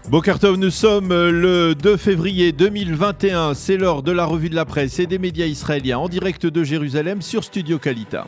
Bokertov, nous sommes le 2 février 2021, c'est l'heure de la revue de la presse et des médias israéliens en direct de Jérusalem sur Studio Kalita.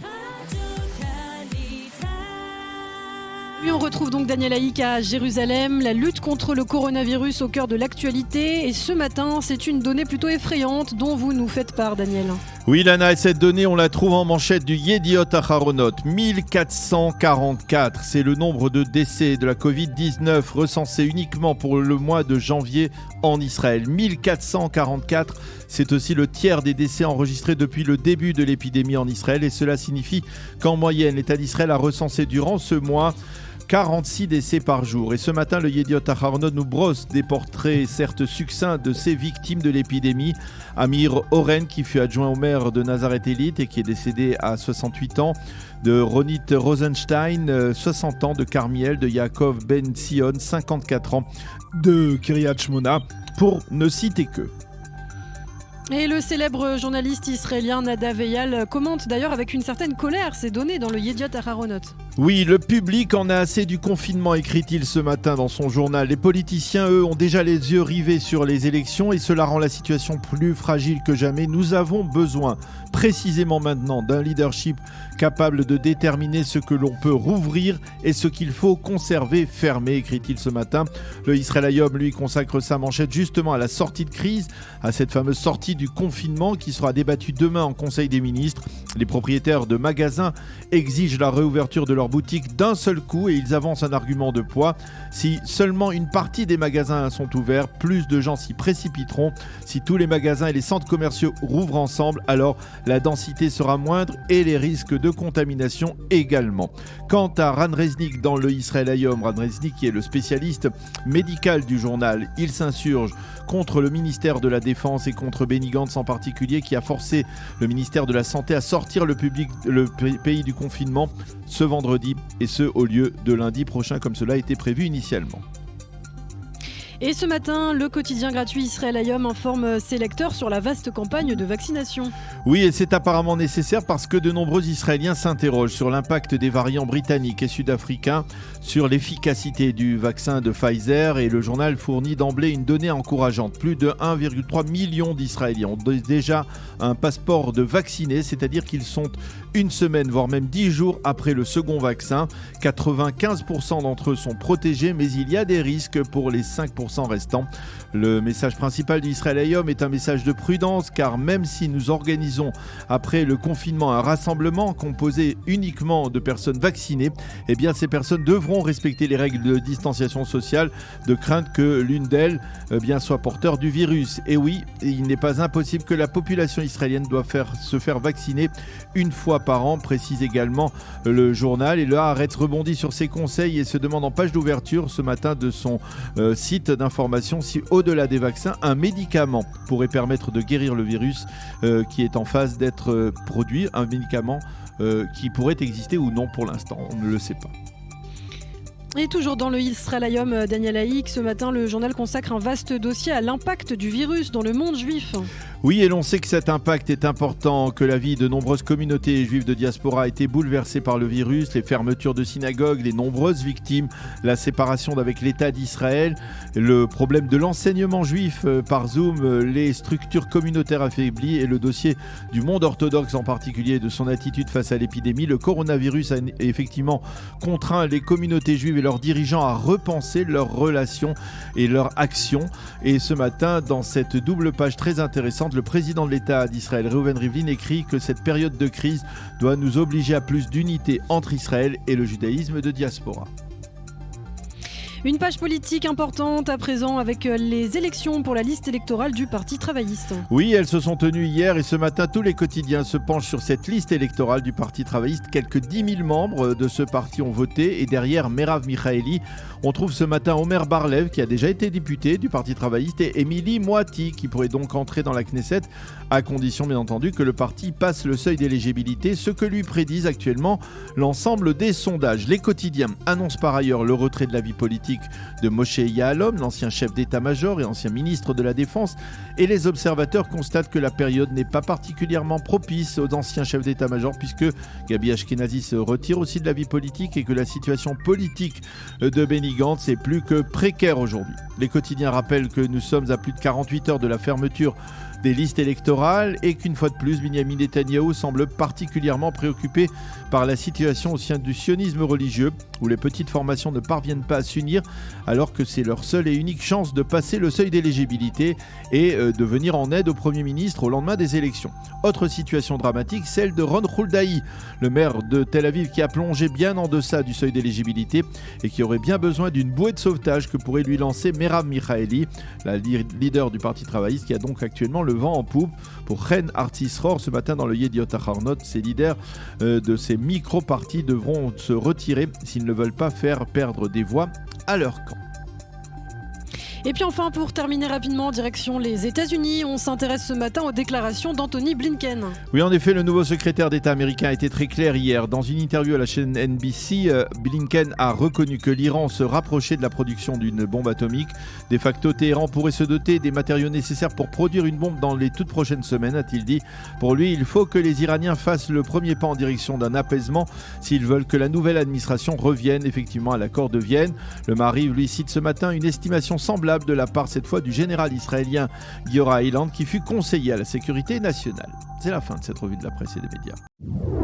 Oui, on retrouve donc Daniel Haïk à Jérusalem, la lutte contre le coronavirus au cœur de l'actualité. Et ce matin, c'est une donnée plutôt effrayante dont vous nous faites part, Daniel. Oui, Lana, et cette donnée, on la trouve en manchette du Yediot Aharonot. 1444, c'est le nombre de décès de la Covid-19 recensés uniquement pour le mois de janvier en Israël. 1444, c'est aussi le tiers des décès enregistrés depuis le début de l'épidémie en Israël. Et cela signifie qu'en moyenne, l'État d'Israël a recensé durant ce mois 46 décès par jour. Et ce matin, le Yediot Aharonot nous brosse des portraits certes succincts de ces victimes de l'épidémie. Amir Oren, qui fut adjoint au maire de Nazareth-Élite et qui est décédé à 68 ans, de Ronit Rosenstein, 60 ans, de Carmiel, de Yaakov Ben Sion, 54 ans, de Kiryat Shmona, pour ne citer que. Et le célèbre journaliste israélien Nadav Eyal commente d'ailleurs avec une certaine colère ces données dans le Yediot Aharonot. Oui, le public en a assez du confinement, écrit-il ce matin dans son journal. Les politiciens, eux, ont déjà les yeux rivés sur les élections et cela rend la situation plus fragile que jamais. Nous avons besoin, précisément maintenant, d'un leadership capable de déterminer ce que l'on peut rouvrir et ce qu'il faut conserver fermé, écrit-il ce matin. Le Israël Hayom, lui, consacre sa manchette justement à la sortie de crise, à cette fameuse sortie du confinement qui sera débattue demain en Conseil des ministres. Les propriétaires de magasins exigent la réouverture de leur boutique d'un seul coup et ils avancent un argument de poids. Si seulement une partie des magasins sont ouverts, plus de gens s'y précipiteront. Si tous les magasins et les centres commerciaux rouvrent ensemble, alors la densité sera moindre et les risques de contamination également. Quant à Ran Reznik dans le Israël Hayom, Ran Reznik qui est le spécialiste médical du journal, il s'insurge contre le ministère de la Défense et contre Benny Gantz en particulier qui a forcé le ministère de la Santé à sortir le pays du confinement ce vendredi et ce au lieu de lundi prochain comme cela a été prévu initialement. Et ce matin, le quotidien gratuit Israël Hayom informe ses lecteurs sur la vaste campagne de vaccination. Oui, et c'est apparemment nécessaire parce que de nombreux Israéliens s'interrogent sur l'impact des variants britanniques et sud-africains sur l'efficacité du vaccin de Pfizer et le journal fournit d'emblée une donnée encourageante. Plus de 1,3 million d'Israéliens ont déjà un passeport de vacciné, c'est-à-dire qu'ils sont une semaine, voire même 10 jours après le second vaccin. 95% d'entre eux sont protégés, mais il y a des risques pour les 5% restants. Le message principal d'Israël Hayom est un message de prudence, car même si nous organisons après le confinement un rassemblement composé uniquement de personnes vaccinées, eh bien ces personnes devront respecter les règles de distanciation sociale, de crainte que l'une d'elles soit porteur du virus. Et oui, il n'est pas impossible que la population israélienne doive se faire vacciner une fois par an, précise également le journal. Et le Haaretz rebondit sur ses conseils et se demande en page d'ouverture ce matin de son site d'information si au-delà des vaccins, un médicament pourrait permettre de guérir le virus qui est en phase d'être produit, un médicament qui pourrait exister ou non pour l'instant, on ne le sait pas. Et toujours dans le Israël Hayom, Daniel Haïk, ce matin, le journal consacre un vaste dossier à l'impact du virus dans le monde juif. Oui, et l'on sait que cet impact est important, que la vie de nombreuses communautés juives de diaspora a été bouleversée par le virus, les fermetures de synagogues, les nombreuses victimes, la séparation avec l'État d'Israël, le problème de l'enseignement juif par Zoom, les structures communautaires affaiblies et le dossier du monde orthodoxe en particulier de son attitude face à l'épidémie. Le coronavirus a effectivement contraint les communautés juives et leurs dirigeants à repenser leurs relations et leurs actions. Et ce matin, dans cette double page très intéressante, le président de l'État d'Israël, Reuven Rivlin, écrit que cette période de crise doit nous obliger à plus d'unité entre Israël et le judaïsme de diaspora. Une page politique importante à présent avec les élections pour la liste électorale du Parti travailliste. Oui, elles se sont tenues hier et ce matin, tous les quotidiens se penchent sur cette liste électorale du Parti travailliste. Quelques 10 000 membres de ce parti ont voté et derrière Merav Michaeli, on trouve ce matin Omer Barlev qui a déjà été député du Parti travailliste et Émilie Moati qui pourrait donc entrer dans la Knesset à condition bien entendu que le parti passe le seuil d'éligibilité, ce que lui prédisent actuellement l'ensemble des sondages. Les quotidiens annoncent par ailleurs le retrait de la vie politique diplomatique de Moshe Yaalon, l'ancien chef d'état-major et ancien ministre de la Défense. Et les observateurs constatent que la période n'est pas particulièrement propice aux anciens chefs d'état-major puisque Gabi Ashkenazi se retire aussi de la vie politique et que la situation politique de Benny Gantz est plus que précaire aujourd'hui. Les quotidiens rappellent que nous sommes à plus de 48 heures de la fermeture des listes électorales et qu'une fois de plus, Binyamin Netanyahou semble particulièrement préoccupé par la situation au sein du sionisme religieux où les petites formations ne parviennent pas à s'unir alors que c'est leur seule et unique chance de passer le seuil d'éligibilité et de venir en aide au Premier ministre au lendemain des élections. Autre situation dramatique, celle de Ron Huldaï, le maire de Tel Aviv qui a plongé bien en deçà du seuil d'éligibilité et qui aurait bien besoin d'une bouée de sauvetage que pourrait lui lancer Merav Michaeli, la leader du Parti travailliste qui a donc actuellement le vent en poupe pour Chen Artisror. Ce matin dans le Yediot Ahronoth, ces leaders de ces micro-partis devront se retirer s'ils ne veulent pas faire perdre des voix à leur camp. Et puis enfin, pour terminer rapidement, direction les États-Unis, on s'intéresse ce matin aux déclarations d'Anthony Blinken. Oui, en effet, le nouveau secrétaire d'État américain a été très clair hier. Dans une interview à la chaîne NBC, Blinken a reconnu que l'Iran se rapprochait de la production d'une bombe atomique. De facto, Téhéran pourrait se doter des matériaux nécessaires pour produire une bombe dans les toutes prochaines semaines, a-t-il dit. Pour lui, il faut que les Iraniens fassent le premier pas en direction d'un apaisement s'ils veulent que la nouvelle administration revienne effectivement à l'accord de Vienne. Le Maariv lui cite ce matin une estimation semblable de la part cette fois du général israélien Giora Eiland qui fut conseiller à la sécurité nationale. C'est la fin de cette revue de la presse et des médias.